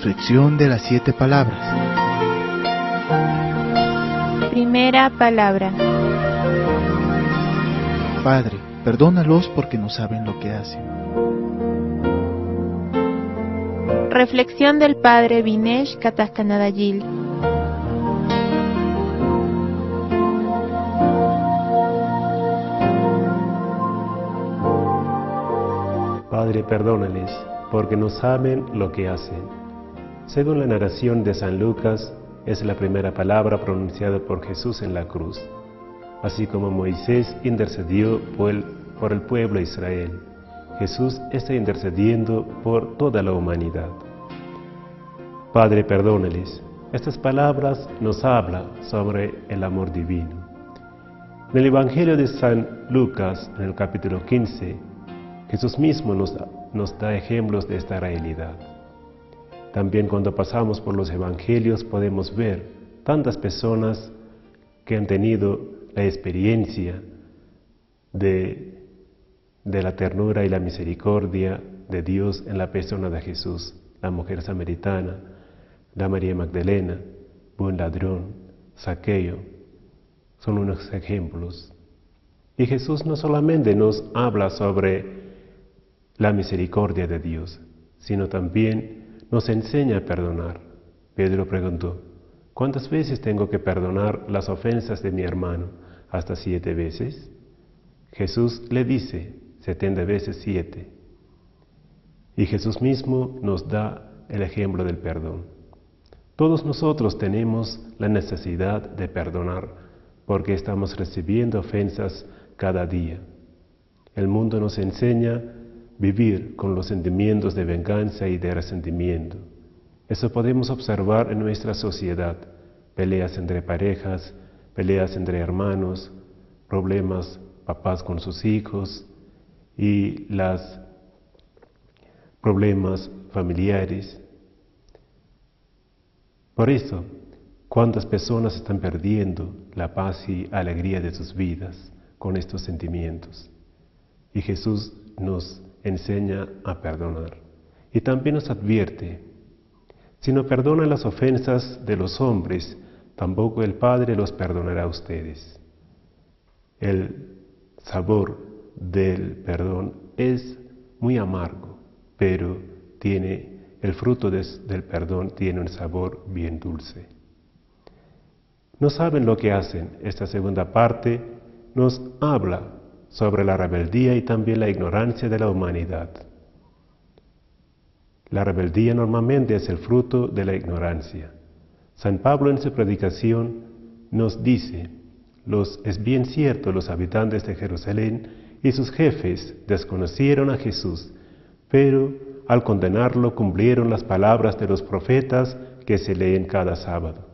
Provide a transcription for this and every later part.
reflexión de las 7 palabras. Primera palabra. Padre, perdónalos porque no saben lo que hacen. Reflexión del Padre Vinesh Kataskanadayil. Padre, perdónales, porque no saben lo que hacen. Según la narración de San Lucas, es la primera palabra pronunciada por Jesús en la cruz, así como Moisés intercedió por el pueblo de Israel. Jesús está intercediendo por toda la humanidad. Padre, perdónales. Estas palabras nos hablan sobre el amor divino. En el Evangelio de San Lucas, en el capítulo 15, Jesús mismo nos da ejemplos de esta realidad. También cuando pasamos por los Evangelios podemos ver tantas personas que han tenido la experiencia de la ternura y la misericordia de Dios en la persona de Jesús, la mujer samaritana, la María Magdalena, buen ladrón, Zaqueo, son unos ejemplos. Y Jesús no solamente nos habla sobre la misericordia de Dios, sino también nos enseña a perdonar. Pedro preguntó, ¿cuántas veces tengo que perdonar las ofensas de mi hermano? ¿Hasta 7 veces? Jesús le dice, 70 veces 7. Y Jesús mismo nos da el ejemplo del perdón. Todos nosotros tenemos la necesidad de perdonar porque estamos recibiendo ofensas cada día. El mundo nos enseña a vivir con los sentimientos de venganza y de resentimiento. Eso podemos observar en nuestra sociedad, peleas entre parejas, peleas entre hermanos, problemas papás con sus hijos y los problemas familiares. Por eso, ¿cuántas personas están perdiendo la paz y alegría de sus vidas con estos sentimientos? Y Jesús nos enseña a perdonar. Y también nos advierte, si no perdonan las ofensas de los hombres, tampoco el Padre los perdonará a ustedes. El sabor del perdón es muy amargo, pero el fruto del perdón tiene un sabor bien dulce. No saben lo que hacen. Esta segunda parte nos habla sobre la rebeldía y también la ignorancia de la humanidad. La rebeldía normalmente es el fruto de la ignorancia. San Pablo en su predicación nos dice, es bien cierto, los habitantes de Jerusalén y sus jefes desconocieron a Jesús, pero al condenarlo cumplieron las palabras de los profetas que se leen cada sábado.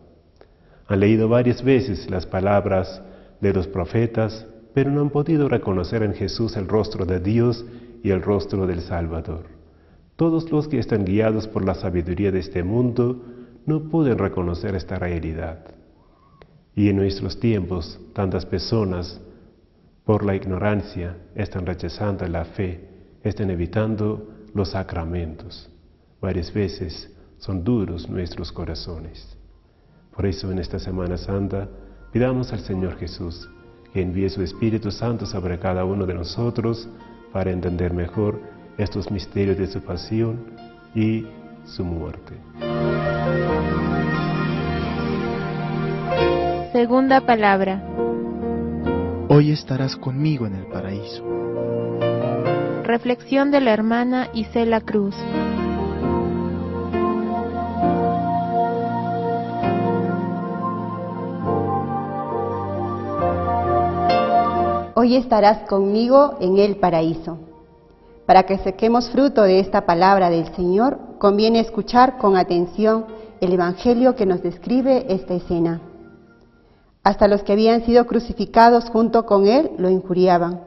Han leído varias veces las palabras de los profetas, pero no han podido reconocer en Jesús el rostro de Dios y el rostro del Salvador. Todos los que están guiados por la sabiduría de este mundo no pueden reconocer esta realidad. Y en nuestros tiempos, tantas personas, por la ignorancia, están rechazando la fe, están evitando los sacramentos. Varias veces son duros nuestros corazones. Por eso en esta Semana Santa pidamos al Señor Jesús que envíe su Espíritu Santo sobre cada uno de nosotros para entender mejor estos misterios de su pasión y su muerte. Segunda palabra. Hoy estarás conmigo en el paraíso. Reflexión de la hermana Isela Cruz. Hoy estarás conmigo en el paraíso. Para que saquemos fruto de esta palabra del Señor, conviene escuchar con atención el Evangelio que nos describe esta escena. Hasta los que habían sido crucificados junto con él lo injuriaban.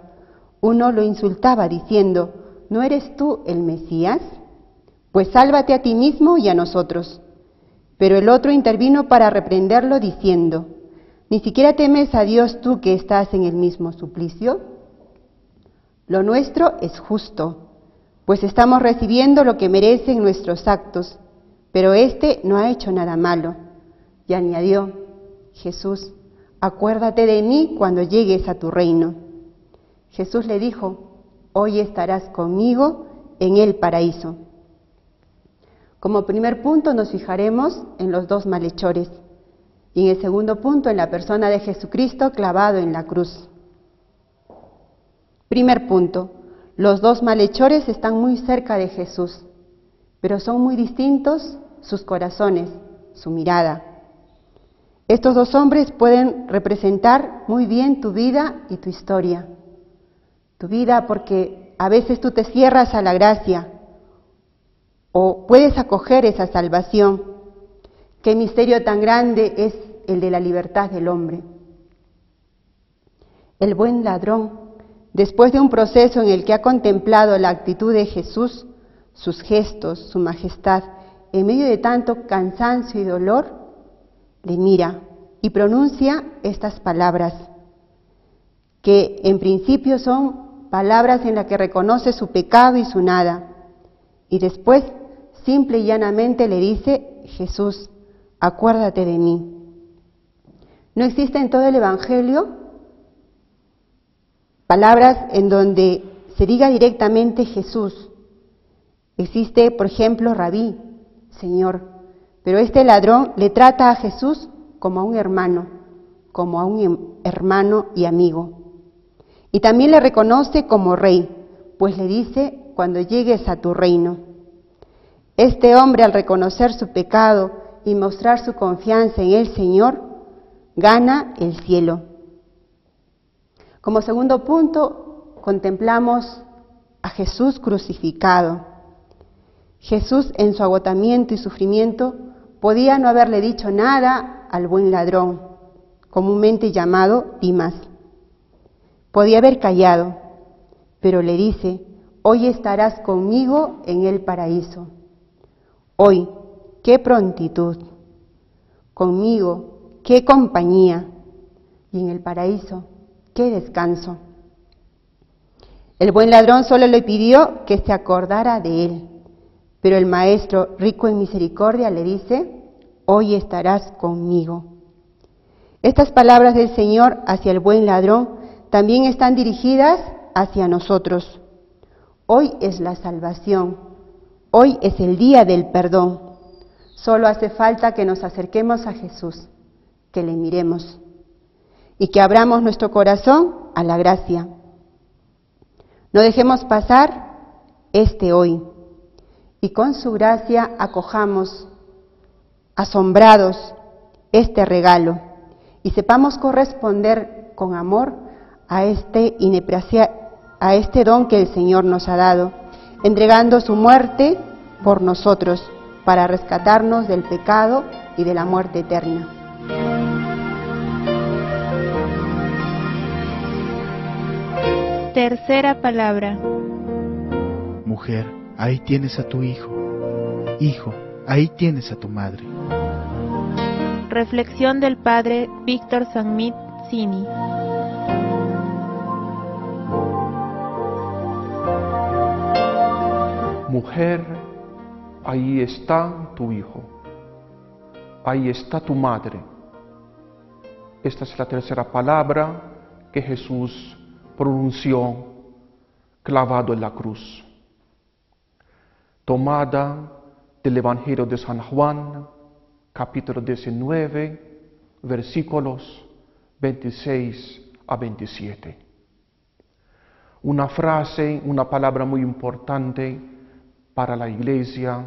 Uno lo insultaba diciendo, ¿no eres tú el Mesías? Pues sálvate a ti mismo y a nosotros. Pero el otro intervino para reprenderlo diciendo, ¿ni siquiera temes a Dios tú que estás en el mismo suplicio? Lo nuestro es justo, pues estamos recibiendo lo que merecen nuestros actos, pero éste no ha hecho nada malo. Y añadió, Jesús, acuérdate de mí cuando llegues a tu reino. Jesús le dijo, hoy estarás conmigo en el paraíso. Como primer punto nos fijaremos en los dos malhechores y en el segundo punto en la persona de Jesucristo clavado en la cruz. Primer punto, los dos malhechores están muy cerca de Jesús, pero son muy distintos sus corazones, su mirada. Estos dos hombres pueden representar muy bien tu vida y tu historia. Tu vida porque a veces tú te cierras a la gracia o puedes acoger esa salvación. Qué misterio tan grande es el de la libertad del hombre. El buen ladrón, después de un proceso en el que ha contemplado la actitud de Jesús, sus gestos, su majestad, en medio de tanto cansancio y dolor, le mira y pronuncia estas palabras, que en principio son palabras en las que reconoce su pecado y su nada, y después simple y llanamente le dice, Jesús, acuérdate de mí. No existe en todo el Evangelio palabras en donde se diga directamente Jesús. Existe, por ejemplo, Rabí, Señor, pero este ladrón le trata a Jesús como a un hermano y amigo. Y también le reconoce como rey, pues le dice, cuando llegues a tu reino. Este hombre, al reconocer su pecado y mostrar su confianza en el Señor, gana el cielo. Como segundo punto, contemplamos a Jesús crucificado. Jesús, en su agotamiento y sufrimiento, podía no haberle dicho nada al buen ladrón, comúnmente llamado Dimas. Podía haber callado, pero le dice, hoy estarás conmigo en el paraíso. Hoy, qué prontitud. Conmigo, qué compañía. Y en el paraíso, qué descanso. El buen ladrón solo le pidió que se acordara de él. Pero el Maestro, rico en misericordia, le dice, hoy estarás conmigo. Estas palabras del Señor hacia el buen ladrón también están dirigidas hacia nosotros. Hoy es la salvación, hoy es el día del perdón. Solo hace falta que nos acerquemos a Jesús, que le miremos y que abramos nuestro corazón a la gracia. No dejemos pasar este hoy. Y con su gracia acojamos, asombrados, este regalo y sepamos corresponder con amor a este don que el Señor nos ha dado, entregando su muerte por nosotros para rescatarnos del pecado y de la muerte eterna. Tercera palabra. Mujer, ahí tienes a tu hijo. Hijo, ahí tienes a tu madre. Reflexión del Padre Víctor Sanmit Cini. Mujer, ahí está tu hijo. Ahí está tu madre. Esta es la tercera palabra que Jesús pronunció clavado en la cruz. Tomada del Evangelio de San Juan, capítulo 19, versículos 26 a 27. Una frase, una palabra muy importante para la Iglesia,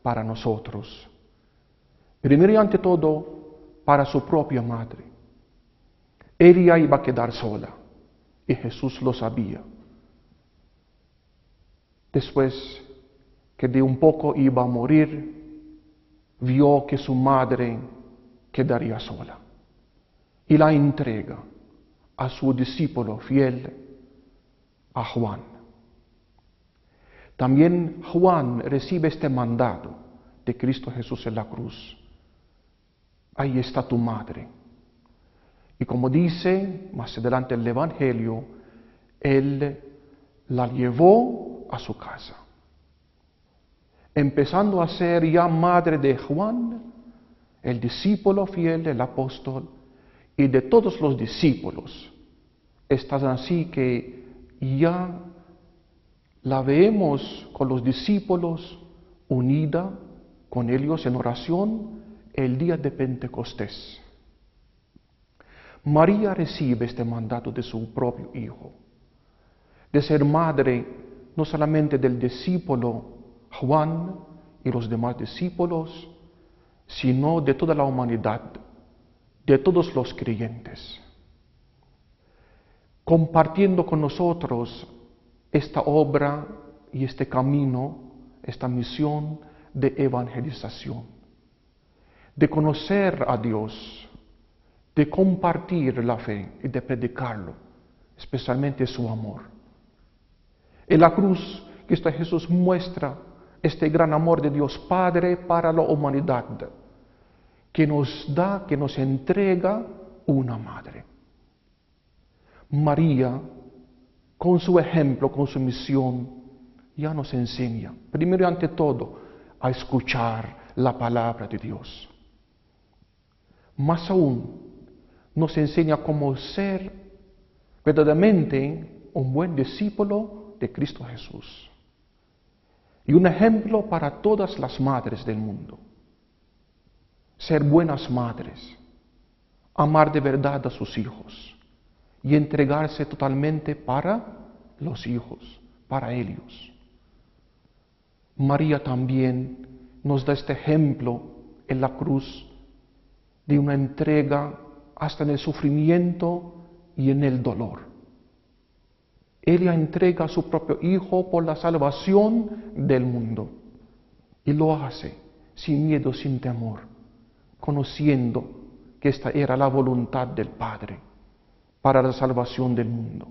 para nosotros. Primero y ante todo, para su propia madre. Ella iba a quedar sola, y Jesús lo sabía. Después que de un poco iba a morir, vio que su madre quedaría sola y la entrega a su discípulo fiel, a Juan. También Juan recibe este mandato de Cristo Jesús en la cruz. Ahí está tu madre. Y como dice más adelante el Evangelio, él la llevó a su casa. empezando a ser ya madre de Juan, el discípulo fiel, el apóstol, y de todos los discípulos. Es tan así que ya la vemos con los discípulos unida con ellos en oración el día de Pentecostés. María recibe este mandato de su propio Hijo, de ser madre no solamente del discípulo Juan y los demás discípulos, sino de toda la humanidad, de todos los creyentes, compartiendo con nosotros esta obra y este camino, esta misión de evangelización, de conocer a Dios, de compartir la fe y de predicarlo, especialmente su amor. En la cruz, Cristo Jesús muestra este gran amor de Dios Padre para la humanidad, que nos da, que nos entrega una madre. María, con su ejemplo, con su misión, ya nos enseña, primero y ante todo, a escuchar la palabra de Dios. Más aún, nos enseña cómo ser verdaderamente un buen discípulo de Cristo Jesús. Y un ejemplo para todas las madres del mundo. Ser buenas madres, amar de verdad a sus hijos y entregarse totalmente para los hijos, para ellos. María también nos da este ejemplo en la cruz de una entrega hasta en el sufrimiento y en el dolor. Ella entrega a su propio Hijo por la salvación del mundo y lo hace sin miedo, sin temor, conociendo que esta era la voluntad del Padre para la salvación del mundo.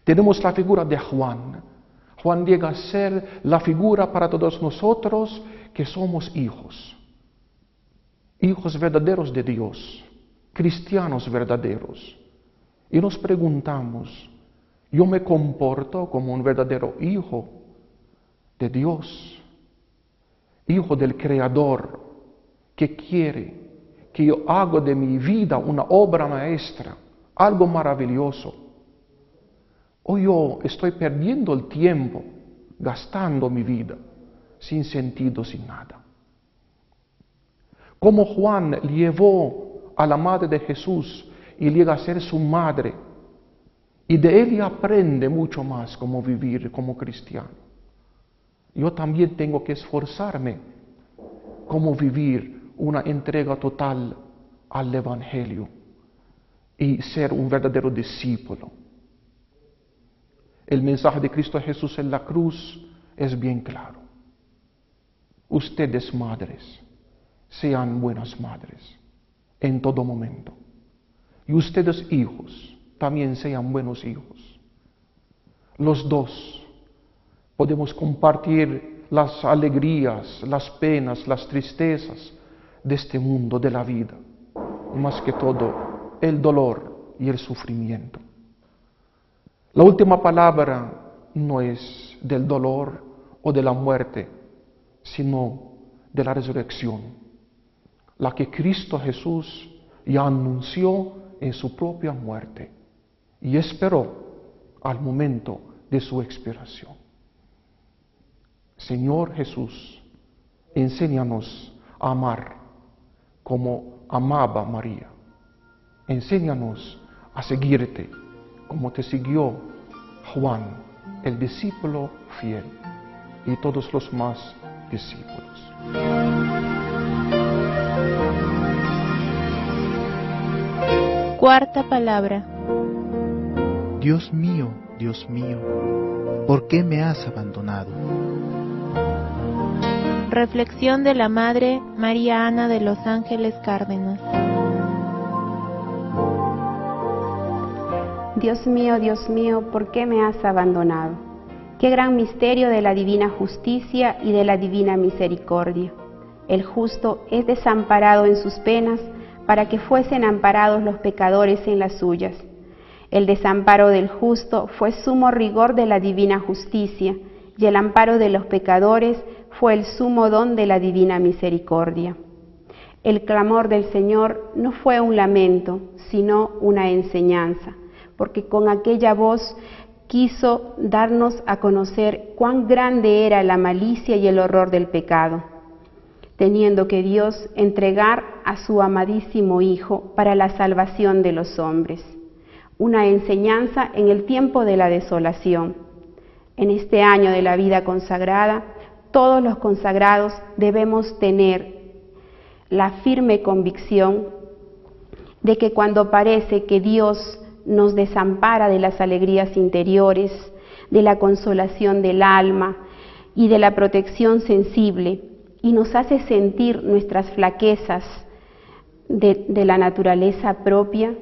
Tenemos la figura de Juan. Juan llega a ser la figura para todos nosotros que somos hijos. Hijos verdaderos de Dios, cristianos verdaderos. Y nos preguntamos, ¿yo me comporto como un verdadero hijo de Dios? Hijo del Creador, que quiere que yo haga de mi vida una obra maestra, algo maravilloso. O yo estoy perdiendo el tiempo, gastando mi vida, sin sentido, sin nada. Como Juan llevó a la madre de Jesús y llega a ser su madre, y de ella aprende mucho más cómo vivir como cristiano. Yo también tengo que esforzarme cómo vivir una entrega total al Evangelio y ser un verdadero discípulo. El mensaje de Cristo Jesús en la cruz es bien claro. Ustedes, madres, sean buenas madres en todo momento. Y ustedes, hijos, también sean buenos hijos. Los dos podemos compartir las alegrías, las penas, las tristezas de este mundo, de la vida. Y más que todo, el dolor y el sufrimiento. La última palabra no es del dolor o de la muerte, sino de la resurrección, la que Cristo Jesús ya anunció en su propia muerte y esperó al momento de su expiración. Señor Jesús, enséñanos a amar como amaba María. Enséñanos a seguirte como te siguió Juan, el discípulo fiel, y todos los más discípulos. Cuarta palabra. Dios mío, ¿por qué me has abandonado? Reflexión de la Madre María Ana de los Ángeles Cárdenas. Dios mío, ¿por qué me has abandonado? Qué gran misterio de la divina justicia y de la divina misericordia. El justo es desamparado en sus penas para que fuesen amparados los pecadores en las suyas. El desamparo del justo fue sumo rigor de la divina justicia y el amparo de los pecadores fue el sumo don de la divina misericordia. El clamor del Señor no fue un lamento, sino una enseñanza, porque con aquella voz quiso darnos a conocer cuán grande era la malicia y el horror del pecado, teniendo que Dios entregar a su amadísimo Hijo para la salvación de los hombres. Una enseñanza en el tiempo de la desolación. En este año de la vida consagrada, todos los consagrados debemos tener la firme convicción de que cuando parece que Dios nos desampara de las alegrías interiores, de la consolación del alma y de la protección sensible, y nos hace sentir nuestras flaquezas de la naturaleza propia,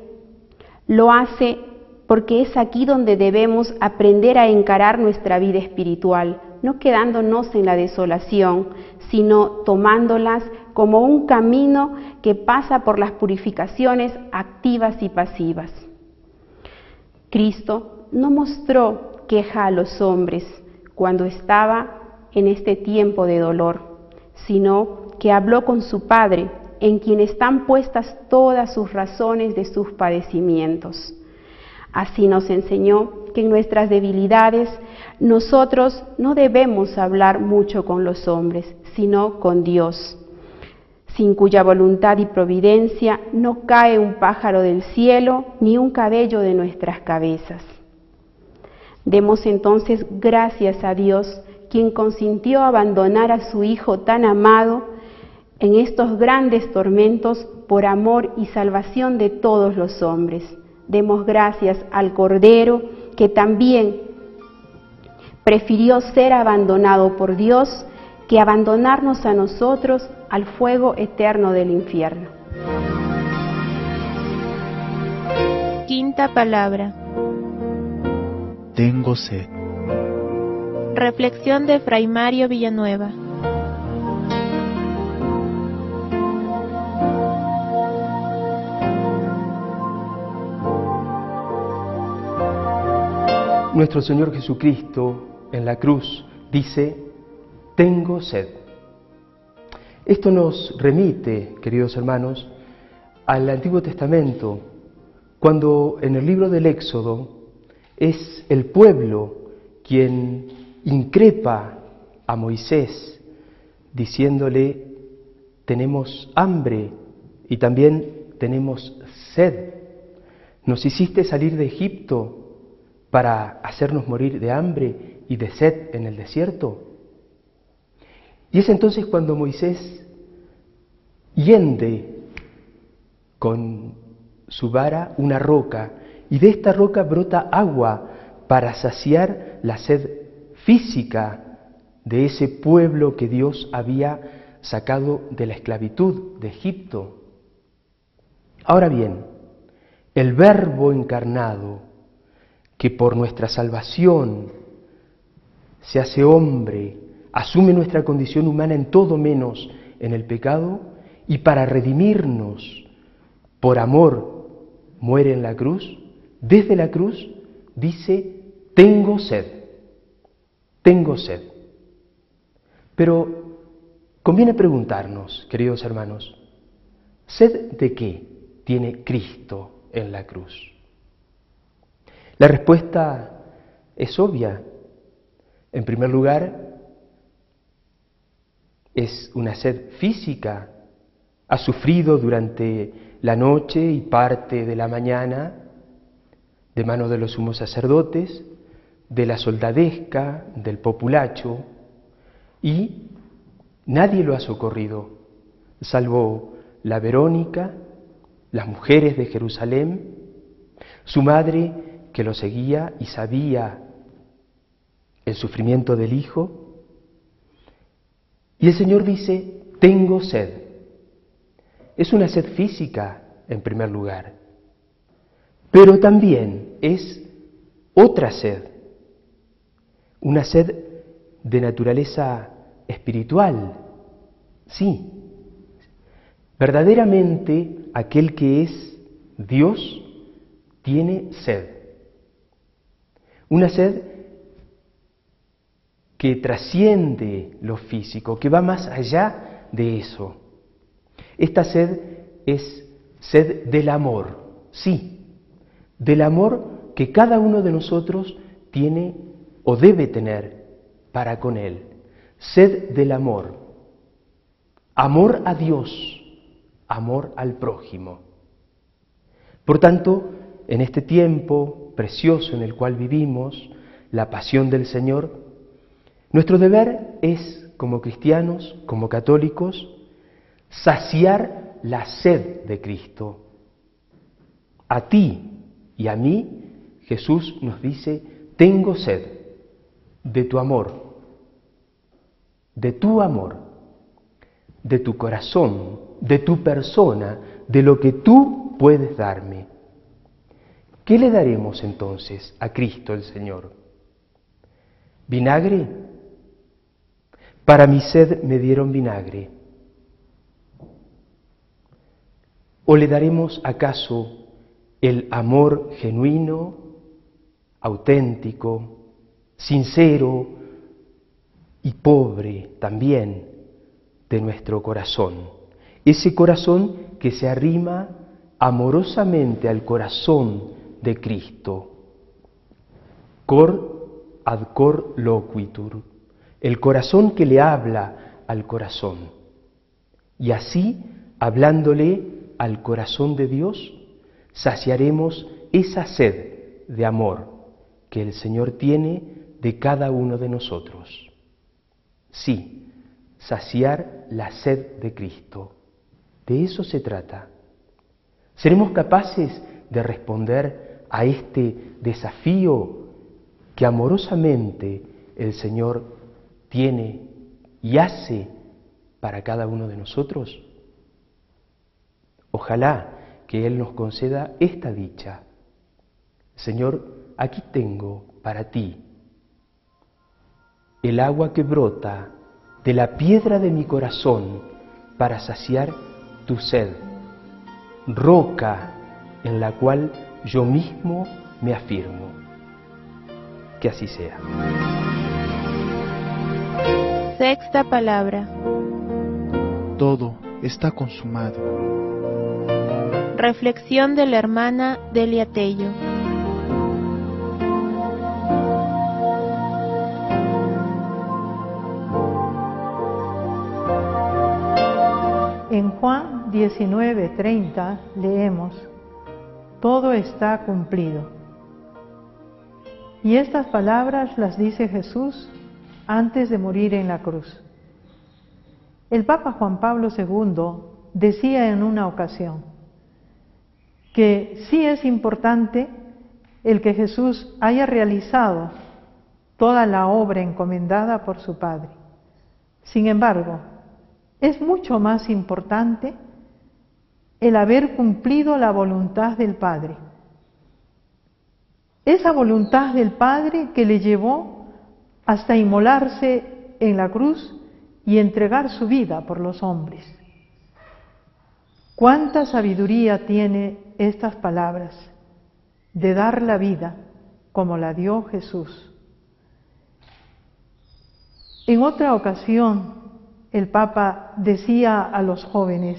lo hace porque es aquí donde debemos aprender a encarar nuestra vida espiritual, no quedándonos en la desolación, sino tomándolas como un camino que pasa por las purificaciones activas y pasivas. Cristo no mostró queja a los hombres cuando estaba en este tiempo de dolor, sino que habló con su Padre, en quien están puestas todas sus razones de sus padecimientos. Así nos enseñó que en nuestras debilidades nosotros no debemos hablar mucho con los hombres, sino con Dios, sin cuya voluntad y providencia no cae un pájaro del cielo ni un cabello de nuestras cabezas. Demos entonces gracias a Dios, quien consintió abandonar a su Hijo tan amado en estos grandes tormentos por amor y salvación de todos los hombres. Demos gracias al Cordero, que también prefirió ser abandonado por Dios que abandonarnos a nosotros al fuego eterno del infierno. Quinta palabra. Tengo sed. Reflexión de Fray Mario Villanueva. Nuestro Señor Jesucristo en la cruz dice: tengo sed. Esto nos remite, queridos hermanos, al Antiguo Testamento, cuando en el libro del Éxodo es el pueblo quien increpa a Moisés, diciéndole: tenemos hambre y también tenemos sed. Nos hiciste salir de Egipto para hacernos morir de hambre y de sed en el desierto. Y es entonces cuando Moisés hiende con su vara una roca, y de esta roca brota agua para saciar la sed física de ese pueblo que Dios había sacado de la esclavitud de Egipto. Ahora bien, el Verbo encarnado, que por nuestra salvación se hace hombre, asume nuestra condición humana en todo menos en el pecado, y para redimirnos, por amor, muere en la cruz. Desde la cruz dice: tengo sed, tengo sed. Pero conviene preguntarnos, queridos hermanos, ¿sed de qué tiene Cristo en la cruz? La respuesta es obvia. En primer lugar, es una sed física. Ha sufrido durante la noche y parte de la mañana de mano de los sumos sacerdotes, de la soldadesca, del populacho, y nadie lo ha socorrido, salvo la Verónica, las mujeres de Jerusalén, su madre que lo seguía y sabía el sufrimiento del Hijo. Y el Señor dice: tengo sed. Es una sed física, en primer lugar, pero también es otra sed, una sed de naturaleza espiritual. Sí, verdaderamente aquel que es Dios tiene sed. Una sed que trasciende lo físico, que va más allá de eso. Esta sed es sed del amor, sí, del amor que cada uno de nosotros tiene o debe tener para con Él. Sed del amor, amor a Dios, amor al prójimo. Por tanto, en este tiempo precioso en el cual vivimos, la pasión del Señor, nuestro deber es, como cristianos, como católicos, saciar la sed de Cristo. A ti y a mí, Jesús nos dice, tengo sed de tu amor, de tu corazón, de tu persona, de lo que tú puedes darme. ¿Qué le daremos entonces a Cristo el Señor? ¿Vinagre? Para mi sed me dieron vinagre. ¿O le daremos acaso el amor genuino, auténtico, sincero y pobre también de nuestro corazón? Ese corazón que se arrima amorosamente al corazón de Cristo. Cor ad cor loquitur, el corazón que le habla al corazón. Y así, hablándole al corazón de Dios, saciaremos esa sed de amor que el Señor tiene de cada uno de nosotros. Sí, saciar la sed de Cristo. De eso se trata. ¿Seremos capaces de responder a este desafío que amorosamente el Señor tiene y hace para cada uno de nosotros? Ojalá que Él nos conceda esta dicha. Señor, aquí tengo para ti el agua que brota de la piedra de mi corazón para saciar tu sed, roca en la cual yo mismo me afirmo. Que así sea. Sexta palabra. Todo está consumado. Reflexión de la hermana Delia Tello. En Juan 19:30 leemos: todo está cumplido. Y estas palabras las dice Jesús antes de morir en la cruz. El Papa Juan Pablo II decía en una ocasión que sí es importante el que Jesús haya realizado toda la obra encomendada por su Padre. Sin embargo, es mucho más importante el haber cumplido la voluntad del Padre. Esa voluntad del Padre que le llevó hasta inmolarse en la cruz y entregar su vida por los hombres. ¿Cuánta sabiduría tiene estas palabras de dar la vida como la dio Jesús? En otra ocasión, el Papa decía a los jóvenes: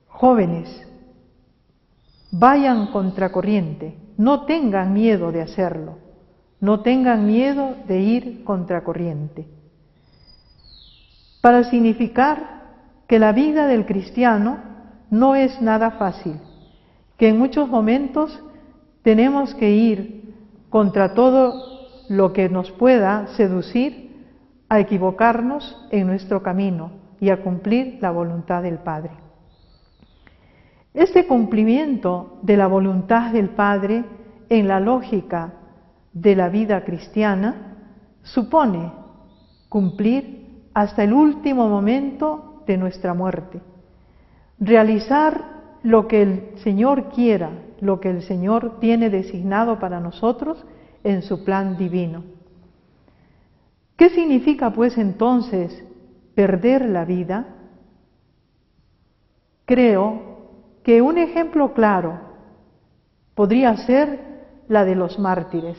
jóvenes, vayan contracorriente, no tengan miedo de hacerlo, no tengan miedo de ir contracorriente. Para significar que la vida del cristiano no es nada fácil, que en muchos momentos tenemos que ir contra todo lo que nos pueda seducir a equivocarnos en nuestro camino y a cumplir la voluntad del Padre. Este cumplimiento de la voluntad del Padre en la lógica de la vida cristiana supone cumplir hasta el último momento de nuestra muerte, realizar lo que el Señor quiera, lo que el Señor tiene designado para nosotros en su plan divino. ¿Qué significa pues entonces perder la vida? Creo que un ejemplo claro podría ser la de los mártires.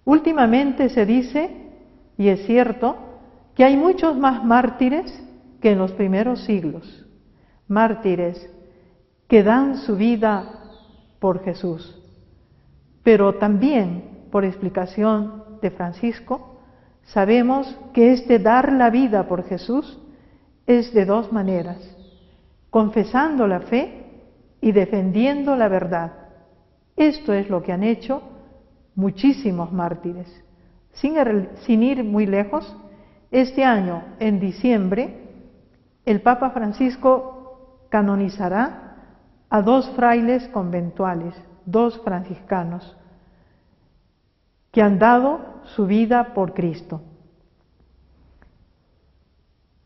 Últimamente se dice Y es cierto que hay muchos más mártires que en los primeros siglos, mártires que dan su vida por Jesús. Pero también, por explicación de Francisco, sabemos que este dar la vida por Jesús es de dos maneras: confesando la fe y defendiendo la verdad. Esto es lo que han hecho muchísimos mártires. Sin ir muy lejos, este año, en diciembre, el Papa Francisco canonizará a 2 frailes conventuales, 2 franciscanos, que han dado su vida por Cristo.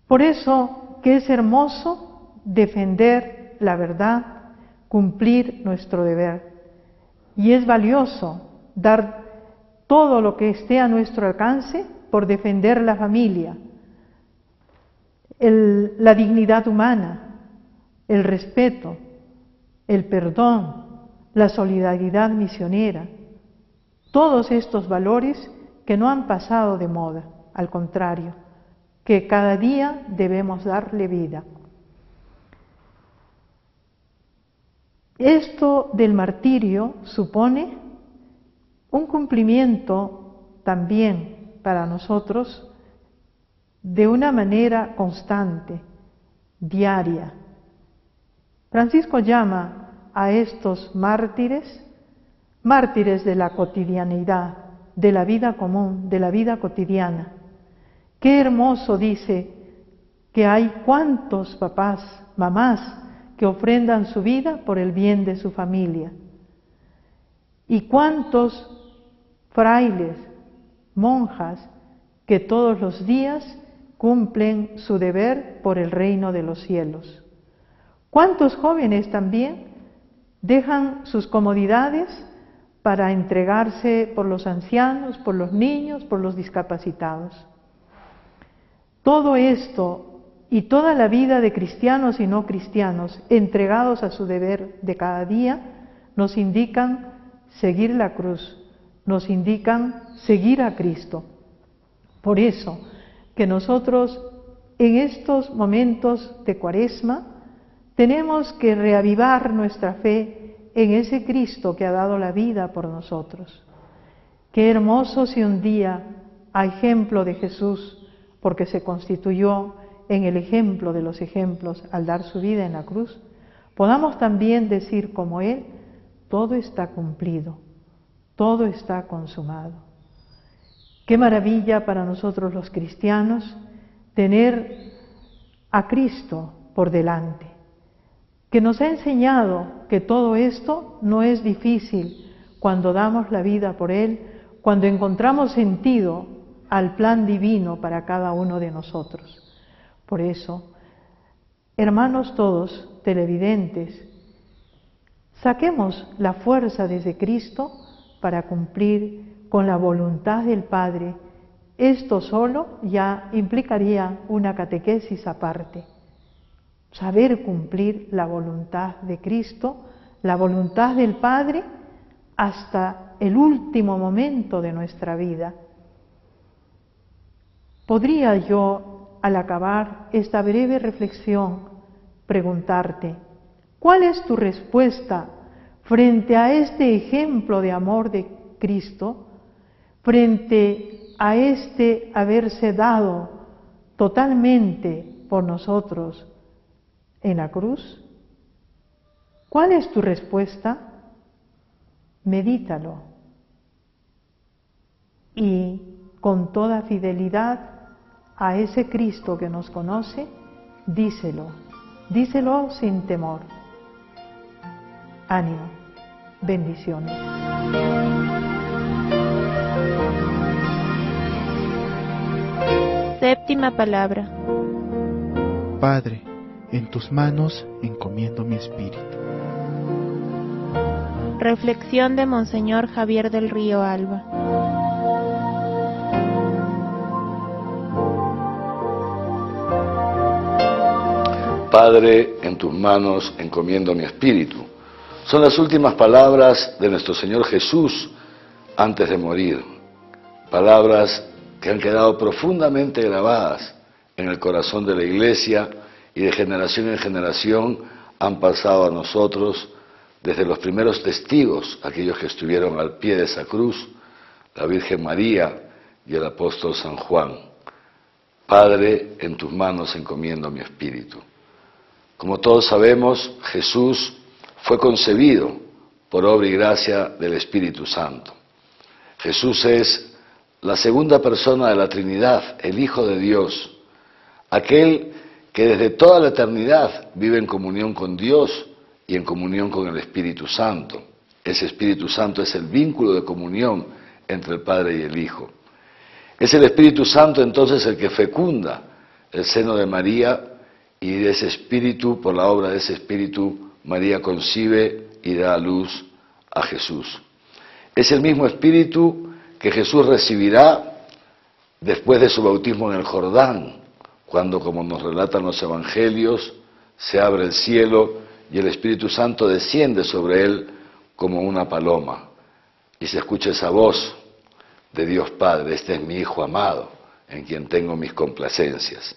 Por eso que es hermoso defender la verdad, cumplir nuestro deber. Y es valioso dar todo lo que esté a nuestro alcance por defender la familia, la dignidad humana, el respeto, el perdón, la solidaridad misionera, todos estos valores que no han pasado de moda, al contrario, que cada día debemos darle vida. Esto del martirio supone un cumplimiento también para nosotros de una manera constante, diaria. Francisco llama a estos mártires, mártires de la cotidianidad, de la vida común, de la vida cotidiana. Qué hermoso, dice, que hay cuántos papás, mamás, que ofrendan su vida por el bien de su familia. Y cuántos frailes, monjas, que todos los días cumplen su deber por el reino de los cielos. Cuántos jóvenes también dejan sus comodidades para entregarse por los ancianos, por los niños, por los discapacitados. Todo esto y toda la vida de cristianos y no cristianos entregados a su deber de cada día nos indican seguir la cruz, nos indican seguir a Cristo. Por eso que nosotros en estos momentos de Cuaresma tenemos que reavivar nuestra fe en ese Cristo que ha dado la vida por nosotros. Qué hermoso si un día, a ejemplo de Jesús, porque se constituyó en el ejemplo de los ejemplos al dar su vida en la cruz, podamos también decir como Él: todo está cumplido, todo está consumado. Qué maravilla para nosotros los cristianos tener a Cristo por delante, que nos ha enseñado que todo esto no es difícil cuando damos la vida por Él, cuando encontramos sentido al plan divino para cada uno de nosotros. Por eso, hermanos todos, televidentes, saquemos la fuerza desde Cristo para cumplir con la voluntad del Padre. Esto solo ya implicaría una catequesis aparte. Saber cumplir la voluntad de Cristo, la voluntad del Padre, hasta el último momento de nuestra vida. ¿Podría yo, al acabar esta breve reflexión, preguntarte: ¿cuál es tu respuesta frente a este ejemplo de amor de Cristo, frente a este haberse dado totalmente por nosotros en la cruz? ¿Cuál es tu respuesta? Medítalo y con toda fidelidad a ese Cristo que nos conoce, díselo sin temor. Ánimo, bendiciones. Séptima palabra. Padre, en tus manos encomiendo mi espíritu. Reflexión de Monseñor Javier del Río Alba. Padre, en tus manos encomiendo mi espíritu. Son las últimas palabras de nuestro Señor Jesús antes de morir. Palabras que han quedado profundamente grabadas en el corazón de la Iglesia y de generación en generación han pasado a nosotros desde los primeros testigos, aquellos que estuvieron al pie de esa cruz, la Virgen María y el apóstol San Juan. Padre, en tus manos encomiendo mi espíritu. Como todos sabemos, Jesús fue concebido por obra y gracia del Espíritu Santo. Jesús es la segunda persona de la Trinidad, el Hijo de Dios, aquel que desde toda la eternidad vive en comunión con Dios y en comunión con el Espíritu Santo. Ese Espíritu Santo es el vínculo de comunión entre el Padre y el Hijo. Es el Espíritu Santo entonces el que fecunda el seno de María, y de ese Espíritu, por la obra de ese Espíritu, María concibe y da a luz a Jesús. Es el mismo Espíritu que Jesús recibirá después de su bautismo en el Jordán, cuando, como nos relatan los Evangelios, se abre el cielo y el Espíritu Santo desciende sobre él como una paloma, y se escucha esa voz de Dios Padre: este es mi Hijo amado, en quien tengo mis complacencias.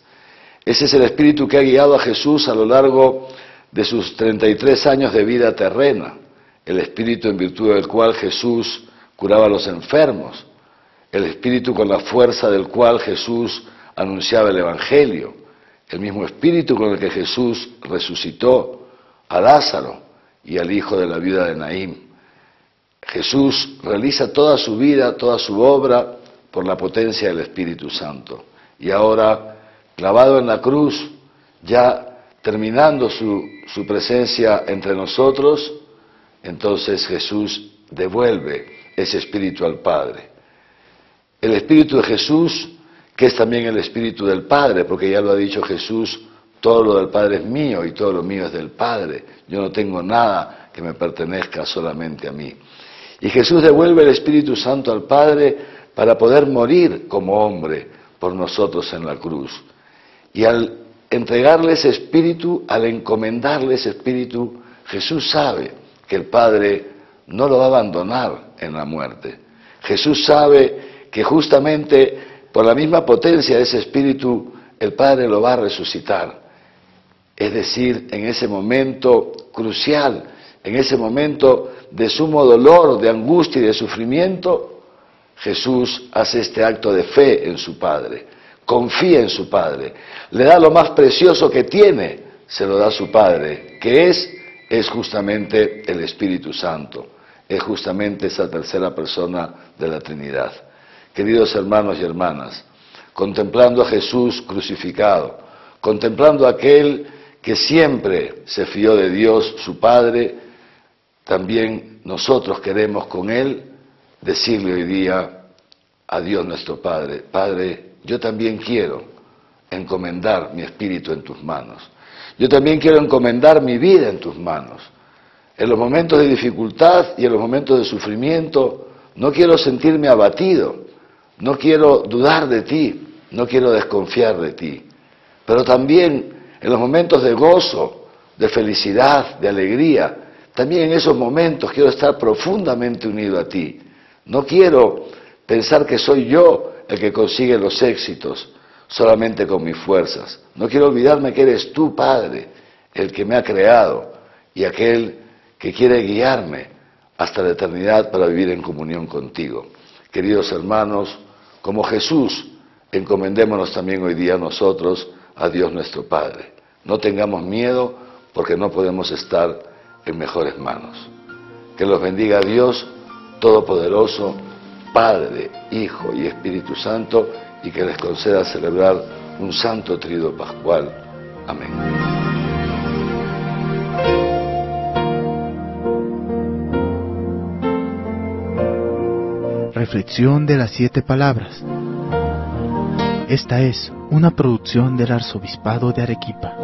Ese es el Espíritu que ha guiado a Jesús a lo largo de sus 33 años de vida terrena, el Espíritu en virtud del cual Jesús curaba a los enfermos, el Espíritu con la fuerza del cual Jesús anunciaba el Evangelio, el mismo Espíritu con el que Jesús resucitó a Lázaro y al hijo de la viuda de Naín. Jesús realiza toda su vida, toda su obra por la potencia del Espíritu Santo. Y ahora, clavado en la cruz, ya terminando su presencia entre nosotros, entonces Jesús devuelve ese Espíritu al Padre. El Espíritu de Jesús, que es también el Espíritu del Padre, porque ya lo ha dicho Jesús: todo lo del Padre es mío y todo lo mío es del Padre. Yo no tengo nada que me pertenezca solamente a mí. Y Jesús devuelve el Espíritu Santo al Padre para poder morir como hombre por nosotros en la cruz. Y al entregarle ese Espíritu, al encomendarle ese Espíritu, Jesús sabe que el Padre no lo va a abandonar en la muerte. Jesús sabe que justamente por la misma potencia de ese Espíritu, el Padre lo va a resucitar. Es decir, en ese momento crucial, en ese momento de sumo dolor, de angustia y de sufrimiento, Jesús hace este acto de fe en su Padre. Confía en su Padre, le da lo más precioso que tiene, se lo da a su Padre, que es justamente el Espíritu Santo, es justamente esa tercera persona de la Trinidad. Queridos hermanos y hermanas, contemplando a Jesús crucificado, contemplando a aquel que siempre se fió de Dios, su Padre, también nosotros queremos con Él decirle hoy día a Dios nuestro Padre: Padre, yo también quiero encomendar mi espíritu en tus manos. Yo también quiero encomendar mi vida en tus manos. En los momentos de dificultad y en los momentos de sufrimiento no quiero sentirme abatido, no quiero dudar de ti, no quiero desconfiar de ti. Pero también en los momentos de gozo, de felicidad, de alegría, también en esos momentos quiero estar profundamente unido a ti. No quiero pensar que soy yo el que consigue los éxitos solamente con mis fuerzas. No quiero olvidarme que eres tú, Padre, el que me ha creado y aquel que quiere guiarme hasta la eternidad para vivir en comunión contigo. Queridos hermanos, como Jesús, encomendémonos también hoy día nosotros a Dios nuestro Padre. No tengamos miedo, porque no podemos estar en mejores manos. Que los bendiga Dios Todopoderoso, Padre, Hijo y Espíritu Santo, y que les conceda celebrar un santo tríodo pascual. Amén. Reflexión de las 7 palabras. Esta es una producción del Arzobispado de Arequipa.